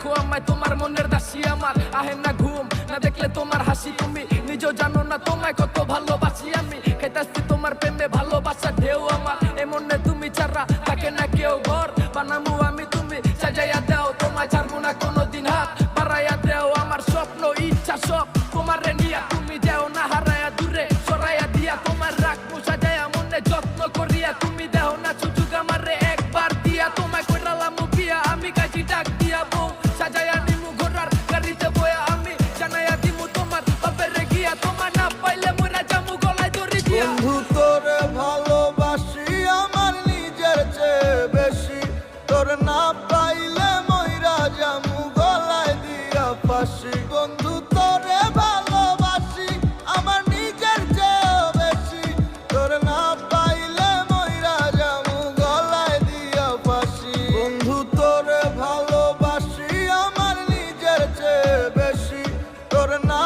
রাখো আমায় তোমার মনের দাসী আমার আহে না ঘুম না দেখলে তোমার হাসি তুমি নিজেও জানো না তোমায় কত ভালোবাসি আমি খেতাছি তোমার প্রেমে ভালোবাসা ঢেউ আমার এ মনে তুমি ছাড়া থাকে না কেউ ঘর বানামু আমি তুমি সাজাইয়া দাও তোমায় ছাড়বো না কোনোদিন হাত বাড়াইয়া দাও আমার স্বপ্ন ইচ্ছা সব তোমার নিয়া তুমি যাও না হারায়া দূরে সরাইয়া দিয়া তোমার রাখবো সাজাইয়া মনে যত্ন করিয়া তুমি দাও না সুযোগ আমারে একবার দিয়া তোমায় কইরালাম বিয়া আমি কাজী ডাক দিয়া বউ সাজাইয়া নিমু ঘোড়ার গাড়িতে বয়া আমি জানাইয়া দিমু তোমার বাপের গিয়া তোমার না পাইলে মরা যামু গলায় দড়ি দিয়া বন্ধু তোরে ভালোবাসি আমার নিজের চেয়ে বেশি তোর না পাইলে মইরা যামু গলায় দিয়া ফাঁসি বন্ধু তোরে ভালোবাসি আমার নিজের চেয়ে বেশি তোর না পাইলে মইরা যামু গলায় দিয়া ফাঁসি বন্ধু তোরে ভালোবাসি আমার নিজের চেয়ে বেশি তোর না